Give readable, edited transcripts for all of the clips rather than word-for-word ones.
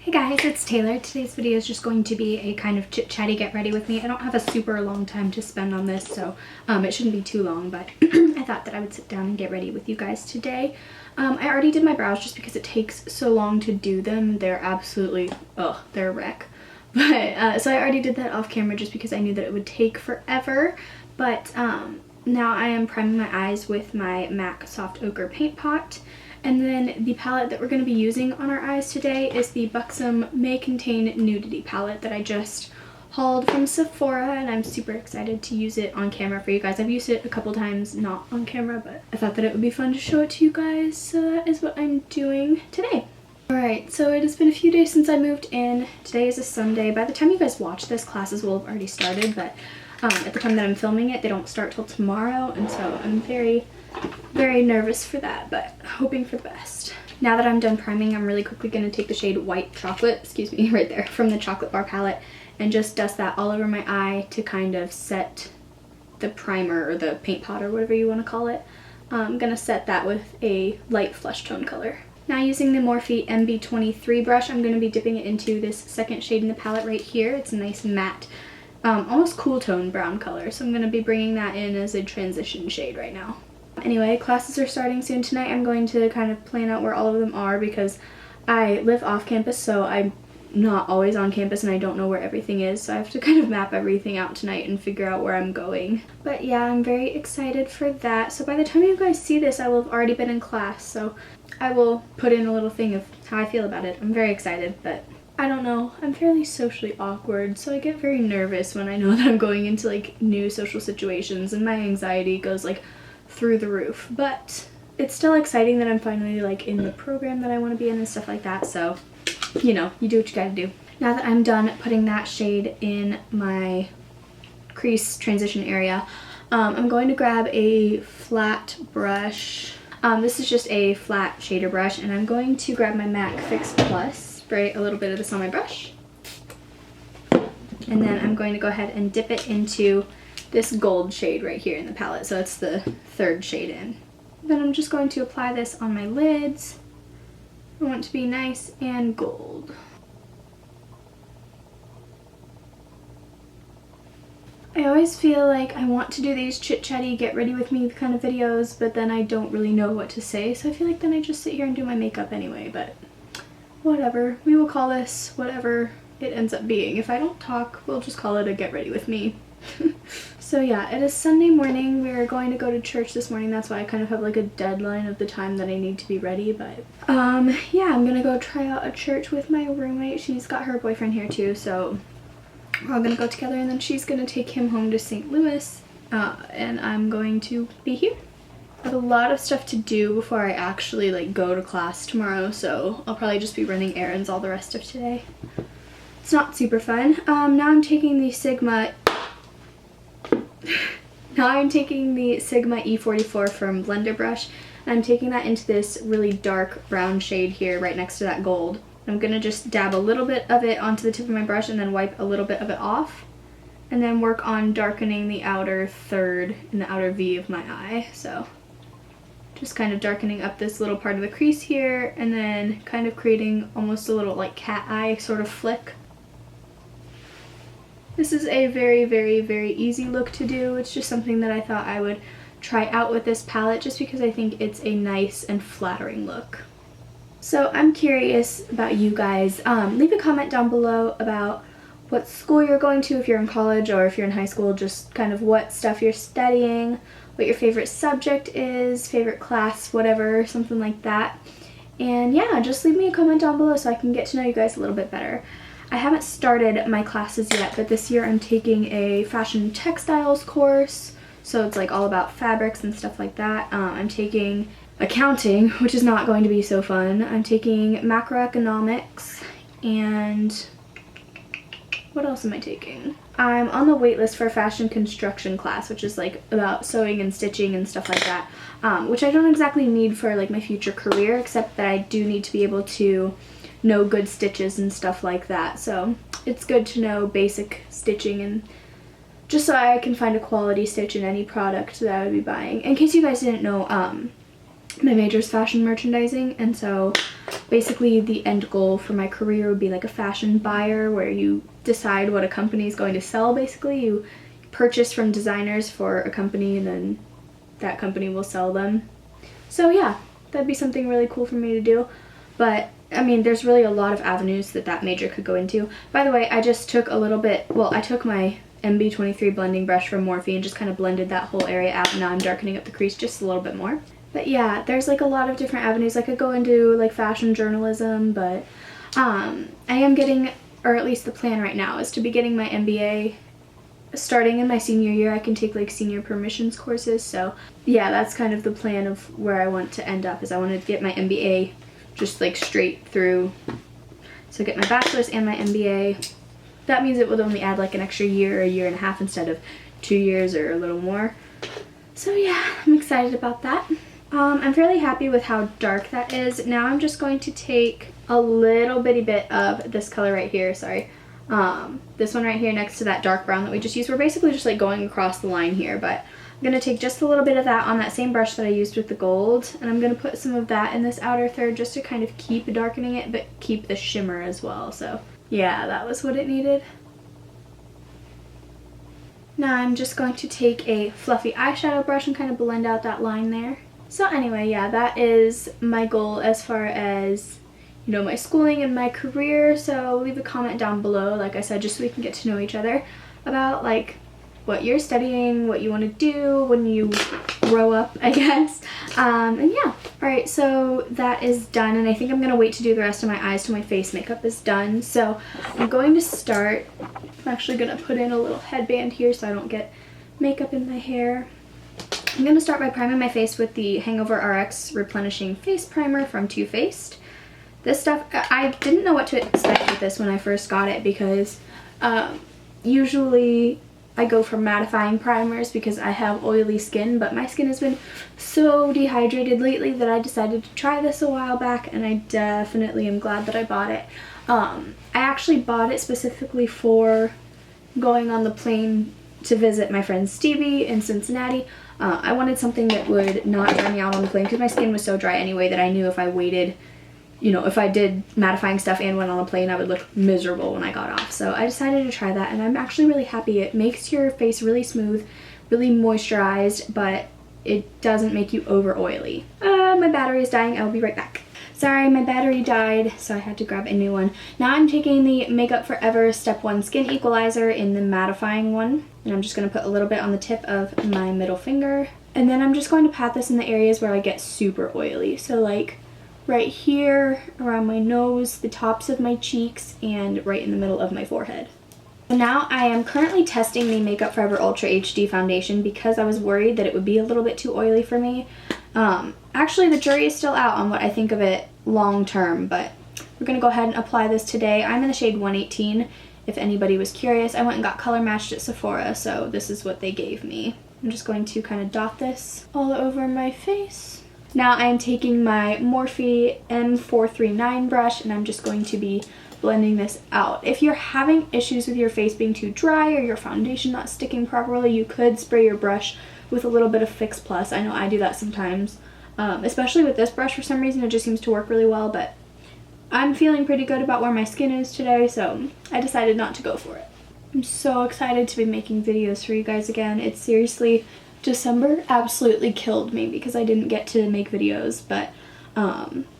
Hey guys, it's Taylor. Today's video is just going to be a kind of chit-chatty get ready with me. I don't have a super long time to spend on this, so it shouldn't be too long, but I thought that I would sit down and get ready with you guys today. I already did my brows just because it takes so long to do them. They're absolutely, they're a wreck. But, so I already did that off camera just because I knew that it would take forever. But now I am priming my eyes with my MAC Soft Ochre Paint Pot. And then the palette that we're going to be using on our eyes today is the Buxom May Contain Nudity palette that I just hauled from Sephora, and I'm super excited to use it on camera for you guys. I've used it a couple times not on camera, but I thought that it would be fun to show it to you guys, so that is what I'm doing today. Alright, so it has been a few days since I moved in. Today is a Sunday. By the time you guys watch this, classes will have already started, but at the time that I'm filming it, they don't start till tomorrow, and so I'm very nervous for that, but hoping for the best. Now that I'm done priming, I'm really quickly going to take the shade White Chocolate, excuse me, right there, from the Chocolate Bar palette, and just dust that all over my eye to kind of set the primer, or the paint pot, or whatever you want to call it. I'm going to set that with a light flesh tone color. Now using the Morphe MB23 brush, I'm going to be dipping it into this second shade in the palette right here. It's a nice matte, almost cool tone brown color, so I'm going to be bringing that in as a transition shade right now. Anyway, classes are starting soon tonight. I'm going to kind of plan out where all of them are because I live off campus, so I'm not always on campus and I don't know where everything is, so I have to kind of map everything out tonight and figure out where I'm going. But yeah, I'm very excited for that. So by the time you guys see this, I will have already been in class, so I will put in a little thing of how I feel about it. I'm very excited, but I don't know. I'm fairly socially awkward, so I get very nervous when I know that I'm going into like new social situations, and my anxiety goes like through the roof. But it's still exciting that I'm finally like in the program that I want to be in and stuff like that, so you know, you do what you gotta do. Now that I'm done putting that shade in my crease transition area, I'm going to grab a flat brush. This is just a flat shader brush, and I'm going to grab my MAC Fix Plus, spray a little bit of this on my brush, and then I'm going to go ahead and dip it into this gold shade right here in the palette, so it's the third shade in. Then I'm just going to apply this on my lids. I want it to be nice and gold. I always feel like I want to do these chit-chatty, get ready with me kind of videos, but then I don't really know what to say, so I feel like then I just sit here and do my makeup anyway, but whatever. We will call this whatever it ends up being. If I don't talk, we'll just call it a get ready with me. So yeah, it is Sunday morning. We're going to go to church this morning. That's why I kind of have like a deadline of the time that I need to be ready, but yeah, I'm gonna go try out a church with my roommate. She's got her boyfriend here too, so we're all gonna go together, and then she's gonna take him home to St. Louis, and I'm going to be here. I have a lot of stuff to do before I actually like go to class tomorrow, so I'll probably just be running errands all the rest of today. It's not super fun. Now I'm taking the Sigma E44 from Blender Brush, and I'm taking that into this really dark brown shade here right next to that gold. I'm going to just dab a little bit of it onto the tip of my brush and then wipe a little bit of it off, and then work on darkening the outer third and the outer V of my eye. So just kind of darkening up this little part of the crease here, and then kind of creating almost a little like cat eye sort of flick. This is a very easy look to do. It's just something that I thought I would try out with this palette just because I think it's a nice and flattering look. So I'm curious about you guys. Leave a comment down below about what school you're going to, if you're in college or if you're in high school, just kind of what stuff you're studying, what your favorite subject is, favorite class, whatever, something like that. And yeah, just leave me a comment down below so I can get to know you guys a little bit better. I haven't started my classes yet, but this year I'm taking a fashion textiles course, so it's like all about fabrics and stuff like that. I'm taking accounting, which is not going to be so fun. I'm taking macroeconomics, and what else am I taking? I'm on the wait list for a fashion construction class, which is like about sewing and stitching and stuff like that, which I don't exactly need for like my future career, except that I do need to be able to know good stitches and stuff like that, so it's good to know basic stitching, and just so I can find a quality stitch in any product that I would be buying. In case you guys didn't know, my major is fashion merchandising, and so basically the end goal for my career would be like a fashion buyer, where you decide what a company is going to sell. Basically, you purchase from designers for a company and then that company will sell them. So yeah, that'd be something really cool for me to do. But I mean, there's really a lot of avenues that major could go into. By the way, I just took a little bit, well, I took my MB23 blending brush from Morphe and just kind of blended that whole area out, and now I'm darkening up the crease just a little bit more. But yeah, there's like a lot of different avenues. I could go into like fashion journalism, but I am getting, or at least the plan right now is to be getting my MBA. Starting in my senior year, I can take like senior permissions courses. So yeah, that's kind of the plan of where I want to end up, is I want to get my MBA just like straight through. So get my bachelor's and my MBA. That means it would only add like an extra year or a year and a half instead of 2 years or a little more. So yeah, I'm excited about that. I'm fairly happy with how dark that is. Now I'm just going to take a little bitty bit of this color right here, sorry. This one right here next to that dark brown that we just used. We're basically just like going across the line here, but I'm going to take just a little bit of that on that same brush that I used with the gold, and I'm going to put some of that in this outer third just to kind of keep darkening it, but keep the shimmer as well. So yeah, that was what it needed. Now I'm just going to take a fluffy eyeshadow brush and kind of blend out that line there. So anyway, yeah, that is my goal as far as, you know, my schooling and my career. So leave a comment down below, like I said, just so we can get to know each other, about like what you're studying, what you want to do when you grow up, I guess. And yeah, alright, so that is done, and I think I'm going to wait to do the rest of my eyes till my face makeup is done. So I'm going to start, I'm actually going to put in a little headband here so I don't get makeup in my hair. I'm going to start by priming my face with the Hangover RX Replenishing Face Primer from Too Faced. This stuff, I didn't know what to expect with this when I first got it, because usually I go for mattifying primers because I have oily skin, but my skin has been so dehydrated lately that I decided to try this a while back, and I definitely am glad that I bought it. I actually bought it specifically for going on the plane to visit my friend Stevie in Cincinnati. I wanted something that would not dry me out on the plane because my skin was so dry anyway that I knew if I waited, you know, if I did mattifying stuff and went on a plane, I would look miserable when I got off. So I decided to try that, and I'm actually really happy. It makes your face really smooth, really moisturized, but it doesn't make you over oily. My battery is dying. I'll be right back. Sorry, my battery died, so I had to grab a new one. Now I'm taking the Makeup Forever Step 1 Skin Equalizer in the mattifying one, and I'm just going to put a little bit on the tip of my middle finger. And then I'm just going to pat this in the areas where I get super oily. So like right here, around my nose, the tops of my cheeks, and right in the middle of my forehead. So now I am currently testing the Makeup Forever Ultra HD foundation because I was worried that it would be a little bit too oily for me. Actually, the jury is still out on what I think of it long term, but we're going to go ahead and apply this today. I'm in the shade 118, if anybody was curious. I went and got color matched at Sephora, so this is what they gave me. I'm just going to kind of dot this all over my face. Now I'm taking my Morphe M439 brush, and I'm just going to be blending this out. If you're having issues with your face being too dry or your foundation not sticking properly, you could spray your brush with a little bit of Fix Plus. I know I do that sometimes. Especially with this brush, for some reason it just seems to work really well, but I'm feeling pretty good about where my skin is today, so I decided not to go for it. I'm so excited to be making videos for you guys again. It's seriously, December absolutely killed me because I didn't get to make videos, but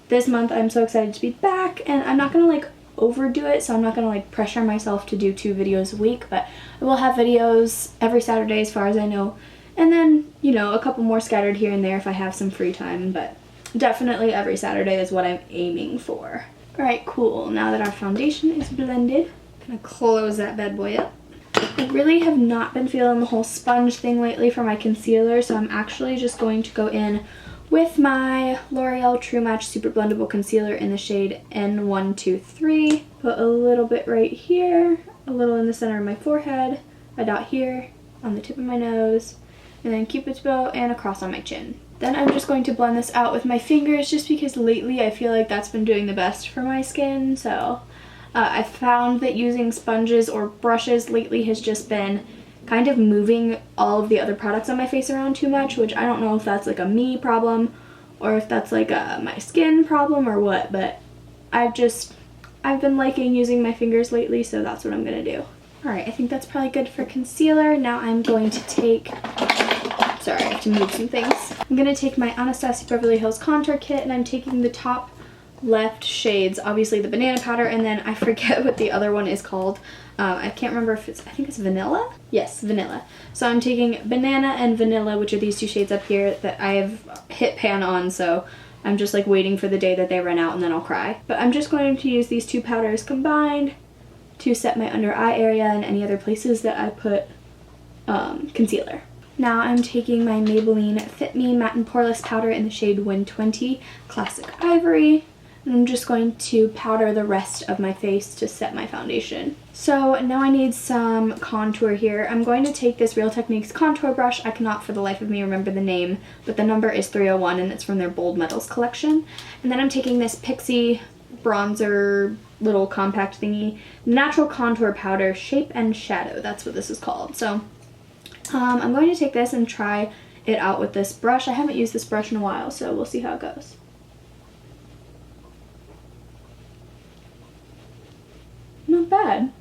this month I'm so excited to be back, and I'm not gonna like overdo it, so I'm not gonna like pressure myself to do 2 videos a week, but I will have videos every Saturday as far as I know. And then, you know, a couple more scattered here and there if I have some free time, but definitely every Saturday is what I'm aiming for. Alright, cool. Now that our foundation is blended, I'm gonna close that bad boy up. I really have not been feeling the whole sponge thing lately for my concealer, so I'm actually just going to go in with my L'Oreal True Match Super Blendable Concealer in the shade N123. Put a little bit right here, a little in the center of my forehead, a dot here, on the tip of my nose, and then Cupid's bow and across on my chin. Then I'm just going to blend this out with my fingers just because lately I feel like that's been doing the best for my skin. So I found that using sponges or brushes lately has just been kind of moving all of the other products on my face around too much, which I don't know if that's like a me problem or if that's like my skin problem or what, but I've been liking using my fingers lately, so that's what I'm gonna do. Alright, I think that's probably good for concealer. Now I'm going to take, sorry, I have to move some things. I'm gonna take my Anastasia Beverly Hills contour kit, and I'm taking the top left shades, obviously the banana powder, and then I forget what the other one is called. I can't remember if I think it's vanilla? Yes, vanilla. So I'm taking banana and vanilla, which are these two shades up here that I have hit pan on, so I'm just like waiting for the day that they run out and then I'll cry. But I'm just going to use these two powders combined to set my under eye area and any other places that I put concealer. Now I'm taking my Maybelline Fit Me Matte and Poreless powder in the shade 120 Classic Ivory. And I'm just going to powder the rest of my face to set my foundation. So now I need some contour here. I'm going to take this Real Techniques contour brush. I cannot for the life of me remember the name, but the number is 301 and it's from their Bold Metals collection. And then I'm taking this Pixie bronzer little compact thingy, Natural Contour Powder Shape and Shadow. That's what this is called. So I'm going to take this and try it out with this brush. I haven't used this brush in a while, so we'll see how it goes. Not bad.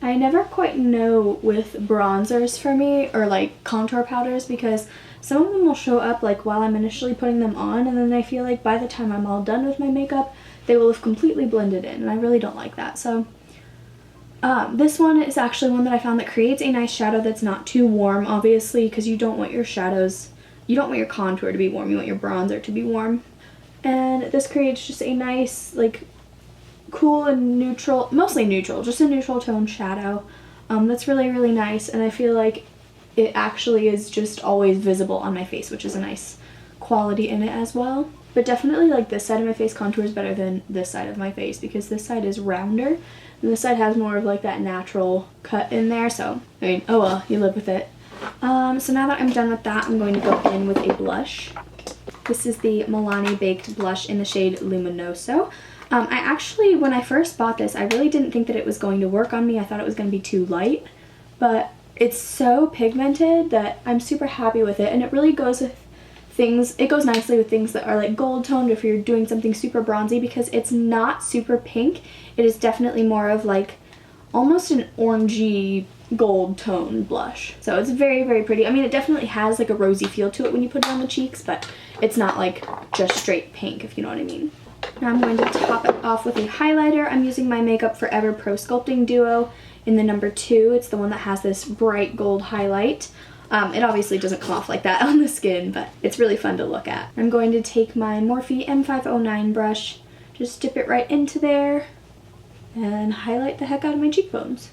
I never quite know with bronzers for me, or like contour powders, because some of them will show up like while I'm initially putting them on, and then I feel like by the time I'm all done with my makeup, they will have completely blended in, and I really don't like that. So this one is actually one that I found that creates a nice shadow that's not too warm, obviously, because you don't want your shadows, you don't want your contour to be warm, you want your bronzer to be warm. And this creates just a nice, like, cool and neutral, mostly neutral, just a neutral tone shadow that's really, really nice, and I feel like it actually is just always visible on my face, which is a nice quality in it as well. But definitely like this side of my face contours better than this side of my face, because this side is rounder and this side has more of like that natural cut in there. So I mean, oh well, you live with it. So now that I'm done with that, I'm going to go in with a blush. This is the Milani Baked Blush in the shade Luminoso. I actually, when I first bought this, I really didn't think that it was going to work on me. I thought it was going to be too light, but it's so pigmented that I'm super happy with it, and it really goes with things, it goes nicely with things that are like gold toned if you're doing something super bronzy, because it's not super pink. It is definitely more of like almost an orangey gold tone blush. So it's very, very pretty. I mean, it definitely has like a rosy feel to it when you put it on the cheeks, but it's not like just straight pink, if you know what I mean. Now I'm going to top it off with a highlighter. I'm using my Makeup Forever Pro Sculpting Duo in the number 2. It's the one that has this bright gold highlight. It obviously doesn't come off like that on the skin, but it's really fun to look at. I'm going to take my Morphe M509 brush, just dip it right into there, and highlight the heck out of my cheekbones.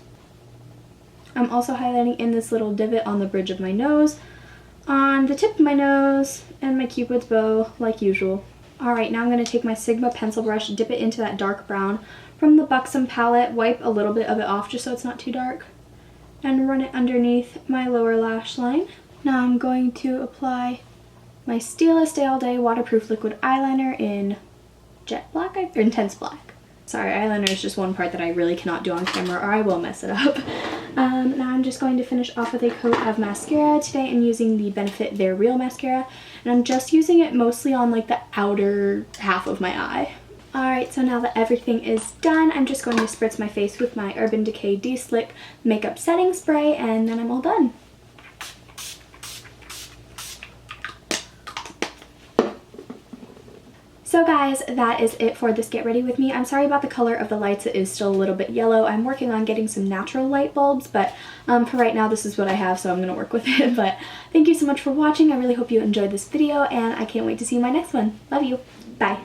I'm also highlighting in this little divot on the bridge of my nose, on the tip of my nose, and my Cupid's bow, like usual. Alright, now I'm going to take my Sigma pencil brush, dip it into that dark brown from the Buxom palette, wipe a little bit of it off just so it's not too dark, and run it underneath my lower lash line. Now I'm going to apply my Stila Stay All Day Waterproof Liquid Eyeliner in Jet Black, or Intense Black. Sorry, eyeliner is just one part that I really cannot do on camera or I will mess it up. Now I'm just going to finish off with a coat of mascara. Today I'm using the Benefit They're Real mascara, and I'm just using it mostly on like the outer half of my eye. Alright, so now that everything is done, I'm just going to spritz my face with my Urban Decay De-Slick Makeup Setting Spray, and then I'm all done. So guys, that is it for this Get Ready With Me. I'm sorry about the color of the lights. It is still a little bit yellow. I'm working on getting some natural light bulbs, but for right now this is what I have, so I'm going to work with it. But thank you so much for watching. I really hope you enjoyed this video, and I can't wait to see you in my next one. Love you. Bye.